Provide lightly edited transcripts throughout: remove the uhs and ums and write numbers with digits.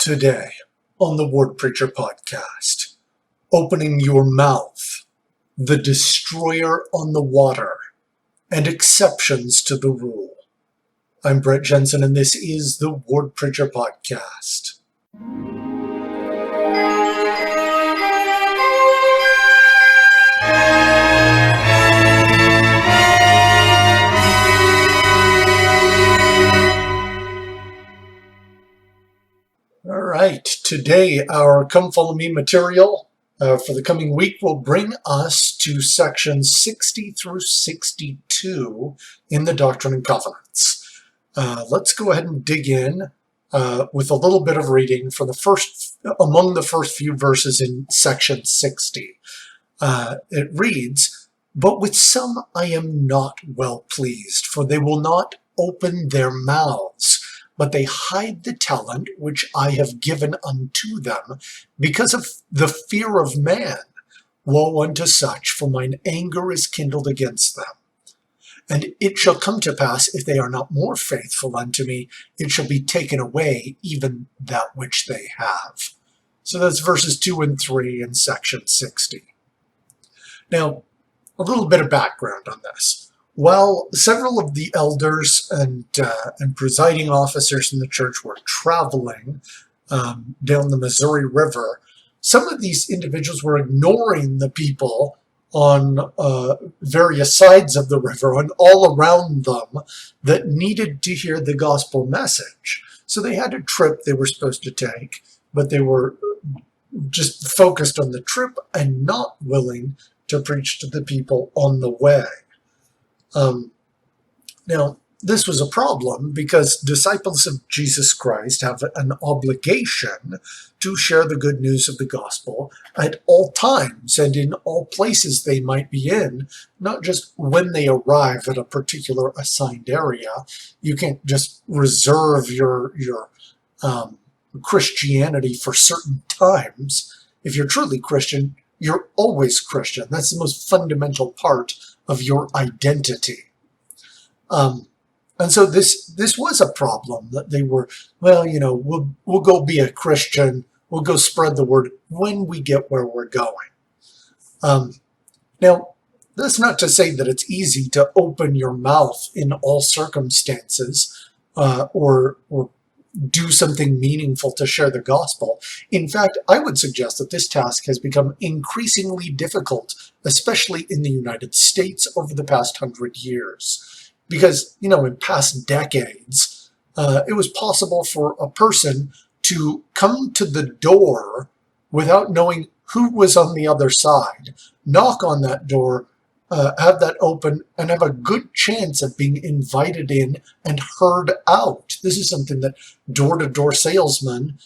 Today on the Word Preacher Podcast, opening your mouth, the destroyer on the water, and exceptions to the rule. I'm Brett Jensen, and this is the Word Preacher Podcast. All right, today our Come Follow Me material for the coming week will bring us to sections 60 through 62 in the Doctrine and Covenants. Let's go ahead and dig in with a little bit of reading for among the first few verses in section 60. It reads, "But with some I am not well pleased, for they will not open their mouths, but they hide the talent which I have given unto them, because of the fear of man. Woe unto such, for mine anger is kindled against them. And it shall come to pass, if they are not more faithful unto me, it shall be taken away, even that which they have." So that's verses 2 and 3 in section 60. Now, a little bit of background on this. While several of the elders and presiding officers in the church were traveling down the Missouri River, some of these individuals were ignoring the people on various sides of the river and all around them that needed to hear the gospel message. So they had a trip they were supposed to take, but they were just focused on the trip and not willing to preach to the people on the way. Now, this was a problem because disciples of Jesus Christ have an obligation to share the good news of the gospel at all times and in all places they might be in, not just when they arrive at a particular assigned area. You can't just reserve your Christianity for certain times. If you're truly Christian, you're always Christian. That's the most fundamental part of your identity. And so this was a problem that they were, we'll go be a Christian, we'll go spread the word when we get where we're going. Now, that's not to say that it's easy to open your mouth in all circumstances or do something meaningful to share the gospel. In fact, I would suggest that this task has become increasingly difficult, especially in the United States over the past 100 years. Because, in past decades, it was possible for a person to come to the door without knowing who was on the other side, knock on that door, have that open, and have a good chance of being invited in and heard out. This is something that door-to-door salesmen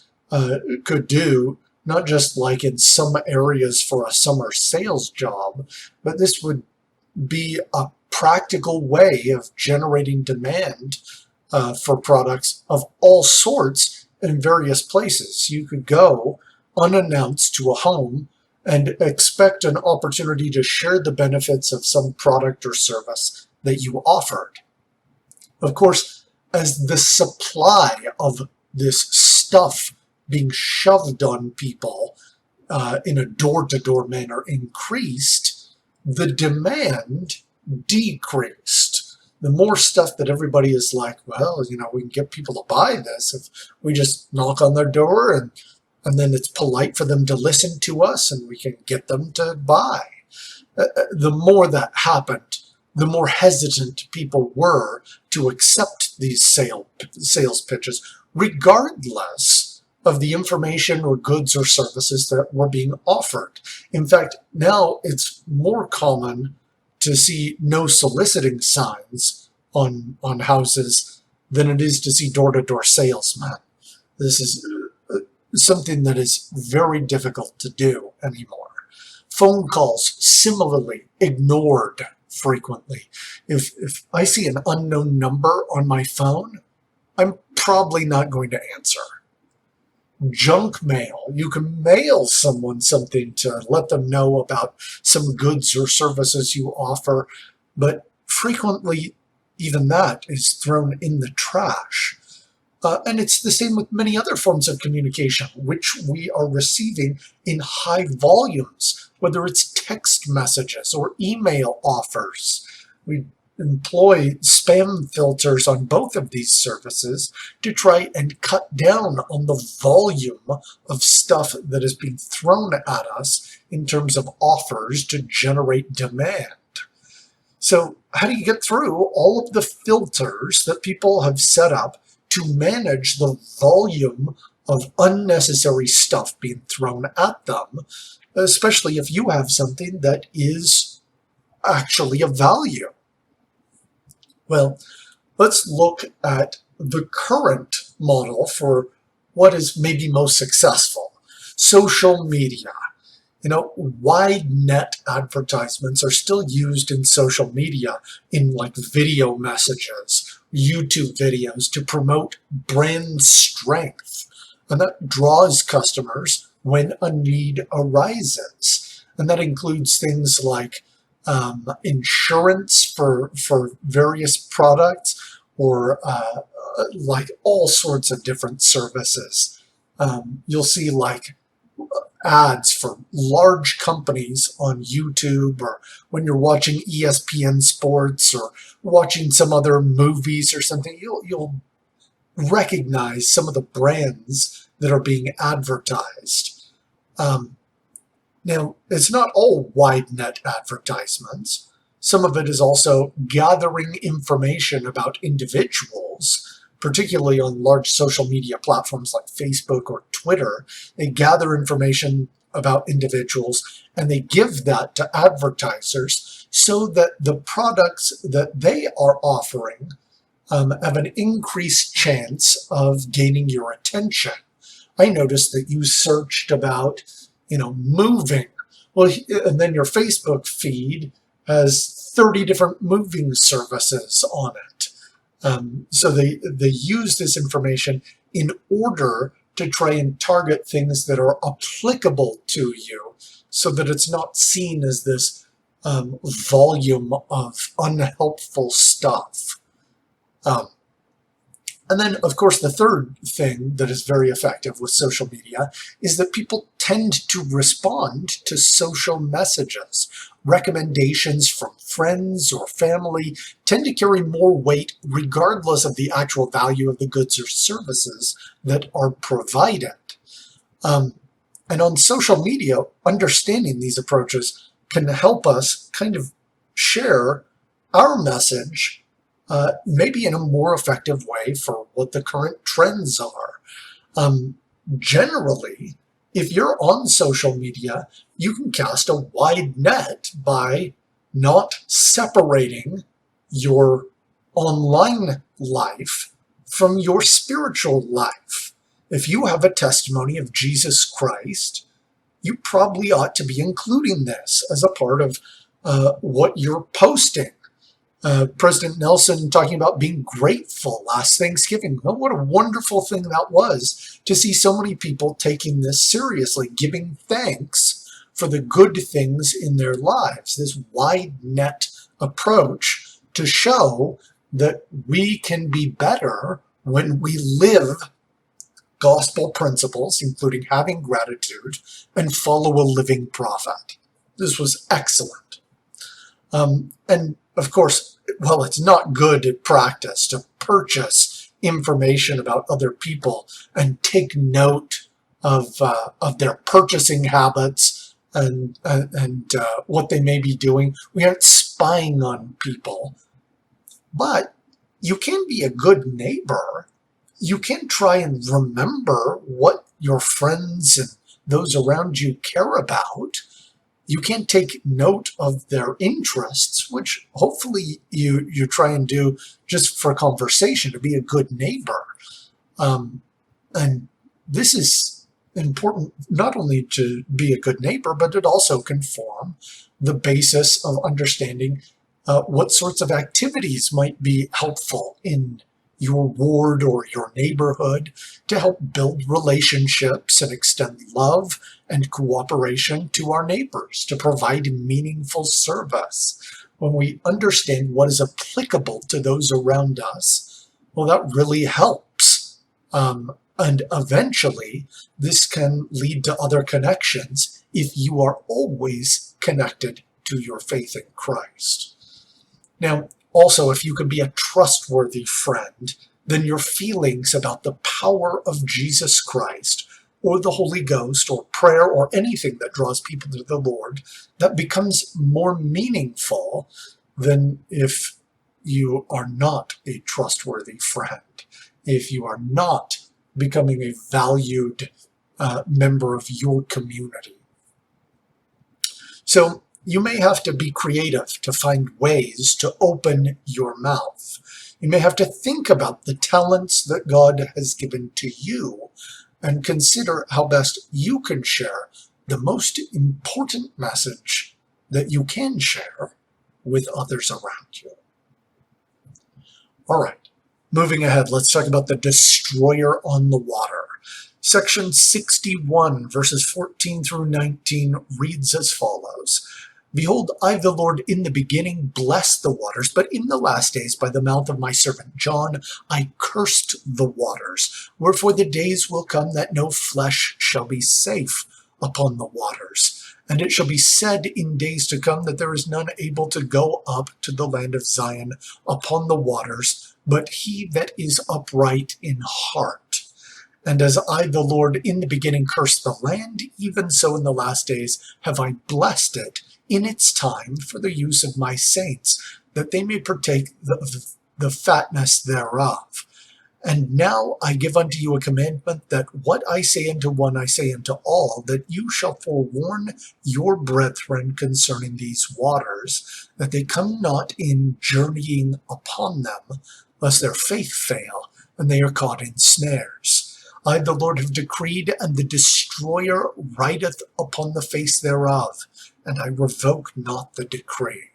could do, not just like in some areas for a summer sales job, but this would be a practical way of generating demand for products of all sorts in various places. You could go unannounced to a home and expect an opportunity to share the benefits of some product or service that you offered. Of course, as the supply of this stuff being shoved on people in a door-to-door manner increased, the demand decreased. The more stuff that everybody is like, we can get people to buy this if we just knock on their door and then it's polite for them to listen to us and we can get them to buy. The more that happened, the more hesitant people were to accept these sales pitches, regardless of the information or goods or services that were being offered. In fact, now it's more common to see no soliciting signs on houses than it is to see door-to-door salesmen. This is something that is very difficult to do anymore. Phone calls similarly ignored frequently. If I see an unknown number on my phone, I'm probably not going to answer. Junk mail. You can mail someone something to let them know about some goods or services you offer, but frequently even that is thrown in the trash. And it's the same with many other forms of communication, which we are receiving in high volumes, whether it's text messages or email offers. We employ spam filters on both of these services to try and cut down on the volume of stuff that is being thrown at us in terms of offers to generate demand. So how do you get through all of the filters that people have set up to manage the volume of unnecessary stuff being thrown at them, especially if you have something that is actually of value? Well, let's look at the current model for what is maybe most successful. Social media. Wide net advertisements are still used in social media in like video messages, YouTube videos to promote brand strength. And that draws customers when a need arises. And that includes things like insurance for various products, or like all sorts of different services. You'll see like ads for large companies on YouTube, or when you're watching ESPN Sports or watching some other movies or something, you'll recognize some of the brands that are being advertised. Now, it's not all wide net advertisements. Some of it is also gathering information about individuals, particularly on large social media platforms like Facebook or Twitter. They gather information about individuals and they give that to advertisers so that the products that they are offering have an increased chance of gaining your attention. I noticed that you searched about moving. Well, and then your Facebook feed has 30 different moving services on it. So they use this information in order to try and target things that are applicable to you, so that it's not seen as this volume of unhelpful stuff. And then, of course, the third thing that is very effective with social media is that people tend to respond to social messages. Recommendations from friends or family tend to carry more weight regardless of the actual value of the goods or services that are provided. And on social media, understanding these approaches can help us kind of share our message maybe in a more effective way for what the current trends are. Generally, if you're on social media, you can cast a wide net by not separating your online life from your spiritual life. If you have a testimony of Jesus Christ, you probably ought to be including this as a part of what you're posting. President Nelson talking about being grateful last Thanksgiving. Well, what a wonderful thing that was to see so many people taking this seriously, giving thanks for the good things in their lives. This wide net approach to show that we can be better when we live gospel principles, including having gratitude, and follow a living prophet. This was excellent. And of course, well, it's not good practice to purchase information about other people and take note of their purchasing habits and what they may be doing. We aren't spying on people, but you can be a good neighbor. You can try and remember what your friends and those around you care about. You can take note of their interests, which hopefully you try and do just for conversation, to be a good neighbor. And this is important not only to be a good neighbor, but it also can form the basis of understanding what sorts of activities might be helpful in your ward or your neighborhood to help build relationships and extend love and cooperation to our neighbors, to provide meaningful service. When we understand what is applicable to those around us, well, that really helps. And eventually, this can lead to other connections if you are always connected to your faith in Christ. Now, also, if you can be a trustworthy friend, then your feelings about the power of Jesus Christ or the Holy Ghost or prayer or anything that draws people to the Lord, that becomes more meaningful than if you are not a trustworthy friend, if you are not becoming a valued member of your community. So you may have to be creative to find ways to open your mouth. You may have to think about the talents that God has given to you and consider how best you can share the most important message that you can share with others around you. All right, moving ahead, let's talk about the destroyer on the water. Section 61, verses 14 through 19 reads as follows. Behold, I, the Lord, in the beginning blessed the waters, but in the last days by the mouth of my servant John I cursed the waters. Wherefore the days will come that no flesh shall be safe upon the waters. And it shall be said in days to come that there is none able to go up to the land of Zion upon the waters, but he that is upright in heart. And as I, the Lord, in the beginning cursed the land, even so in the last days have I blessed it in its time for the use of my saints, that they may partake the fatness thereof. And now I give unto you a commandment, that what I say unto one I say unto all, that you shall forewarn your brethren concerning these waters, that they come not in journeying upon them, lest their faith fail, and they are caught in snares. I, the Lord, have decreed, and the destroyer rideth upon the face thereof, and I revoke not the decree.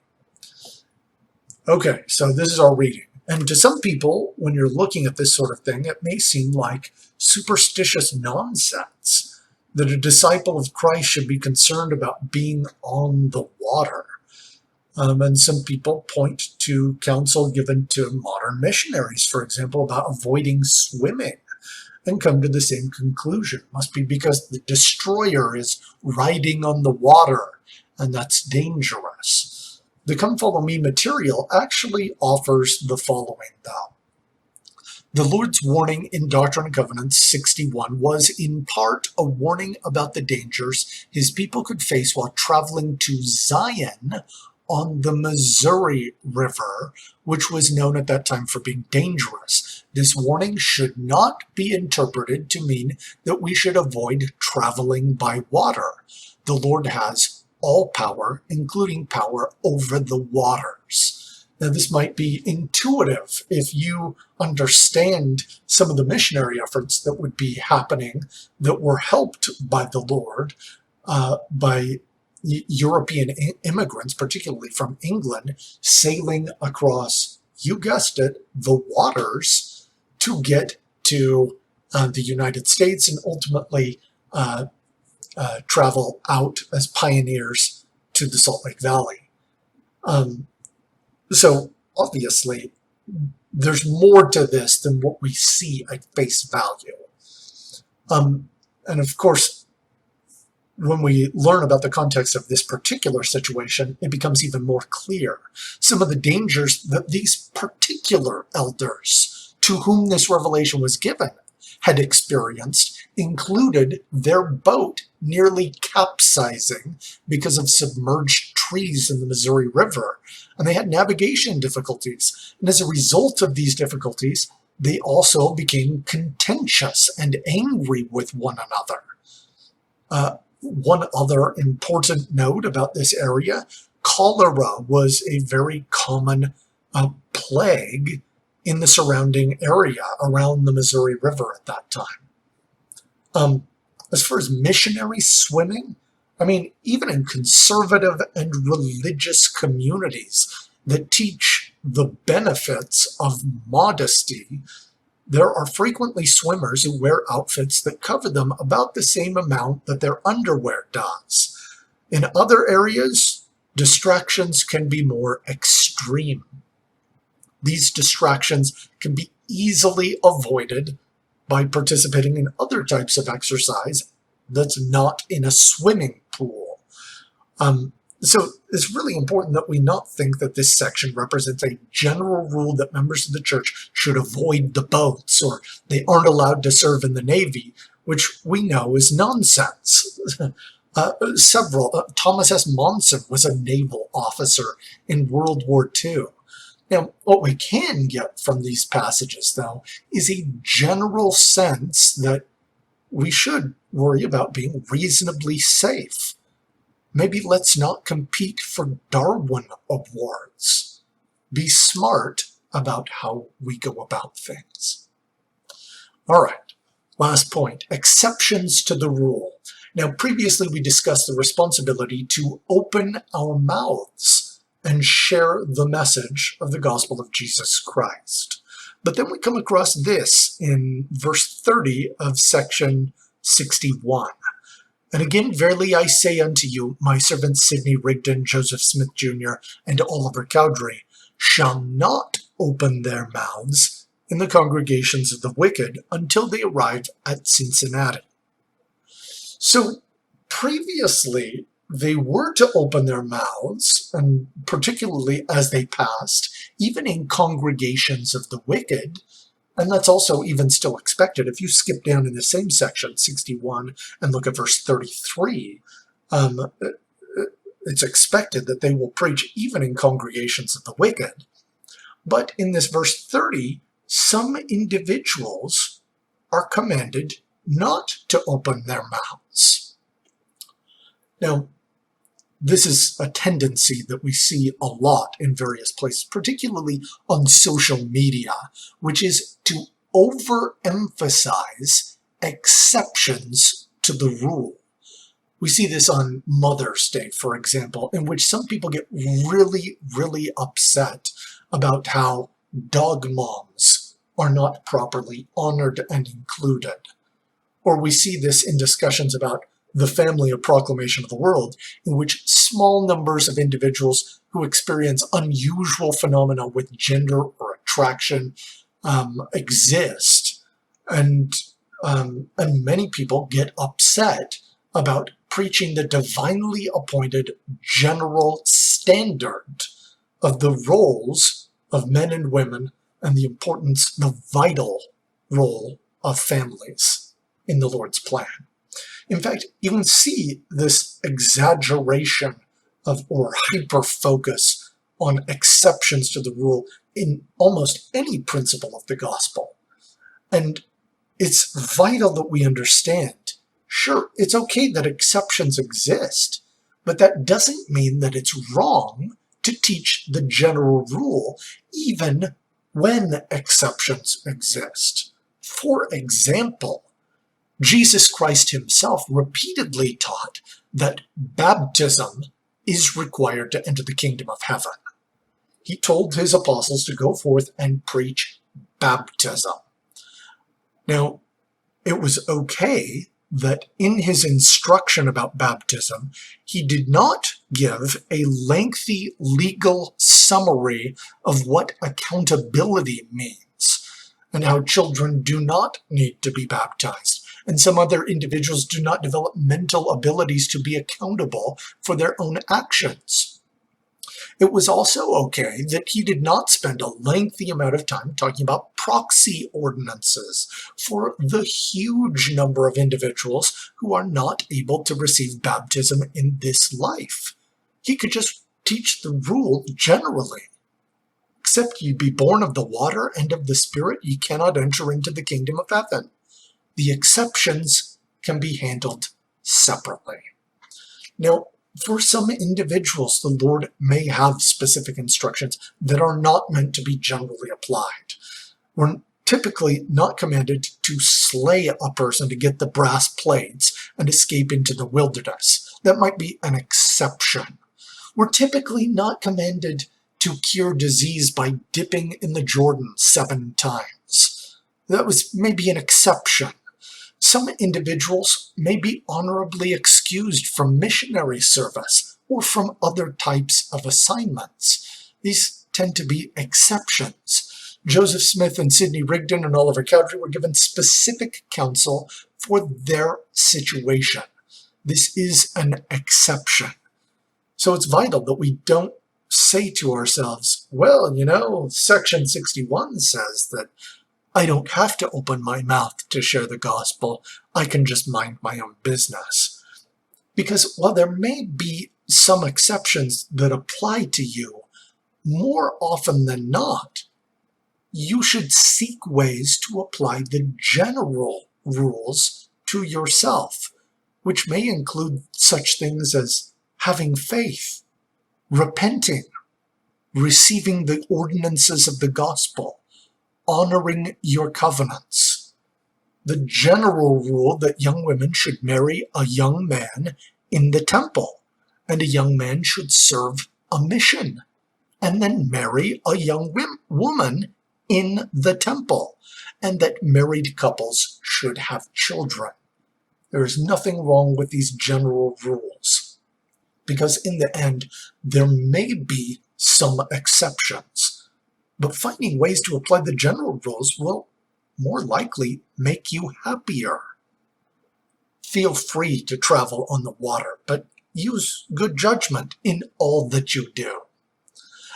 Okay, so this is our reading. And to some people, when you're looking at this sort of thing, it may seem like superstitious nonsense that a disciple of Christ should be concerned about being on the water. And some people point to counsel given to modern missionaries, for example, about avoiding swimming, and come to the same conclusion. It must be because the destroyer is riding on the water, and that's dangerous. The Come Follow Me material actually offers the following, though. The Lord's warning in Doctrine and Covenants 61 was in part a warning about the dangers his people could face while traveling to Zion on the Missouri River, which was known at that time for being dangerous. This warning should not be interpreted to mean that we should avoid traveling by water. The Lord has all power, including power over the waters. Now, this might be intuitive if you understand some of the missionary efforts that would be happening that were helped by the Lord, by European immigrants, particularly from England, sailing across, you guessed it, the waters to get to the United States and ultimately travel out as pioneers to the Salt Lake Valley. So obviously, there's more to this than what we see at face value. And of course, when we learn about the context of this particular situation, it becomes even more clear. Some of the dangers that these particular elders to whom this revelation was given had experienced included their boat nearly capsizing because of submerged trees in the Missouri River, and they had navigation difficulties. And as a result of these difficulties, they also became contentious and angry with one another. One other important note about this area, cholera was a very common plague in the surrounding area around the Missouri River at that time. As far as missionary swimming, I mean, even in conservative and religious communities that teach the benefits of modesty, there are frequently swimmers who wear outfits that cover them about the same amount that their underwear does. In other areas, distractions can be more extreme. These distractions can be easily avoided by participating in other types of exercise that's not in a swimming pool. So it's really important that we not think that this section represents a general rule that members of the church should avoid the boats or they aren't allowed to serve in the Navy, which we know is nonsense. Thomas S. Monson was a naval officer in World War II. Now, what we can get from these passages, though, is a general sense that we should worry about being reasonably safe. Maybe let's not compete for Darwin Awards. Be smart about how we go about things. All right, last point, exceptions to the rule. Now, previously we discussed the responsibility to open our mouths and share the message of the gospel of Jesus Christ. But then we come across this in verse 30 of section 61. And again, verily I say unto you, my servants Sidney Rigdon, Joseph Smith Jr., and Oliver Cowdery shall not open their mouths in the congregations of the wicked until they arrive at Cincinnati. So previously, they were to open their mouths, and particularly as they passed, even in congregations of the wicked, and that's also even still expected. If you skip down in the same section, 61, and look at verse 33, it's expected that they will preach even in congregations of the wicked. But in this verse 30, some individuals are commanded not to open their mouths. Now, this is a tendency that we see a lot in various places, particularly on social media, which is to overemphasize exceptions to the rule. We see this on Mother's Day, for example, in which some people get really, really upset about how dog moms are not properly honored and included. Or we see this in discussions about the family of Proclamation of the World, in which small numbers of individuals who experience unusual phenomena with gender or attraction exist, and many people get upset about preaching the divinely appointed general standard of the roles of men and women and the importance, the vital role of families in the Lord's plan. In fact, you can see this exaggeration of or hyper-focus on exceptions to the rule in almost any principle of the gospel. And it's vital that we understand, sure, it's okay that exceptions exist, but that doesn't mean that it's wrong to teach the general rule, even when exceptions exist. For example, Jesus Christ himself repeatedly taught that baptism is required to enter the kingdom of heaven. He told his apostles to go forth and preach baptism. Now, it was okay that in his instruction about baptism, he did not give a lengthy legal summary of what accountability means and how children do not need to be baptized, and some other individuals do not develop mental abilities to be accountable for their own actions. It was also okay that he did not spend a lengthy amount of time talking about proxy ordinances for the huge number of individuals who are not able to receive baptism in this life. He could just teach the rule generally. Except ye be born of the water and of the Spirit, ye cannot enter into the kingdom of heaven. The exceptions can be handled separately. Now, for some individuals, the Lord may have specific instructions that are not meant to be generally applied. We're typically not commanded to slay a person to get the brass plates and escape into the wilderness. That might be an exception. We're typically not commanded to cure disease by dipping in the Jordan 7 times. That was maybe an exception. Some individuals may be honorably excused from missionary service or from other types of assignments. These tend to be exceptions. Joseph Smith and Sidney Rigdon and Oliver Cowdery were given specific counsel for their situation. This is an exception. So it's vital that we don't say to ourselves, well, Section 61 says that I don't have to open my mouth to share the gospel. I can just mind my own business. Because while there may be some exceptions that apply to you, more often than not, you should seek ways to apply the general rules to yourself, which may include such things as having faith, repenting, receiving the ordinances of the gospel, honoring your covenants. The general rule that young women should marry a young man in the temple, and a young man should serve a mission, and then marry a young woman in the temple, and that married couples should have children. There is nothing wrong with these general rules, because in the end, there may be some exceptions, but finding ways to apply the general rules will more likely make you happier. Feel free to travel on the water, but use good judgment in all that you do.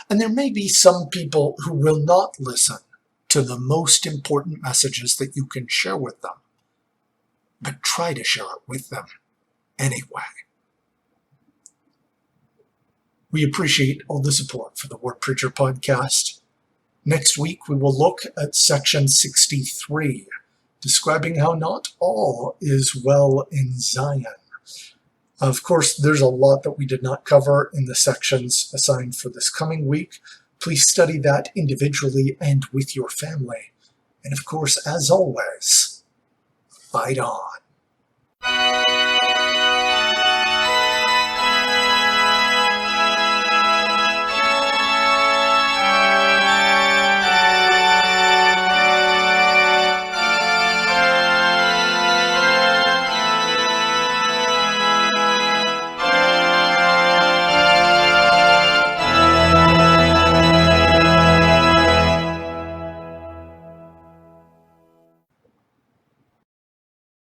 And there may be some people who will not listen to the most important messages that you can share with them, but try to share it with them anyway. We appreciate all the support for the Word Preacher podcast. Next week, we will look at Section 63, describing how not all is well in Zion. Of course, there's a lot that we did not cover in the sections assigned for this coming week. Please study that individually and with your family. And of course, as always, fight on.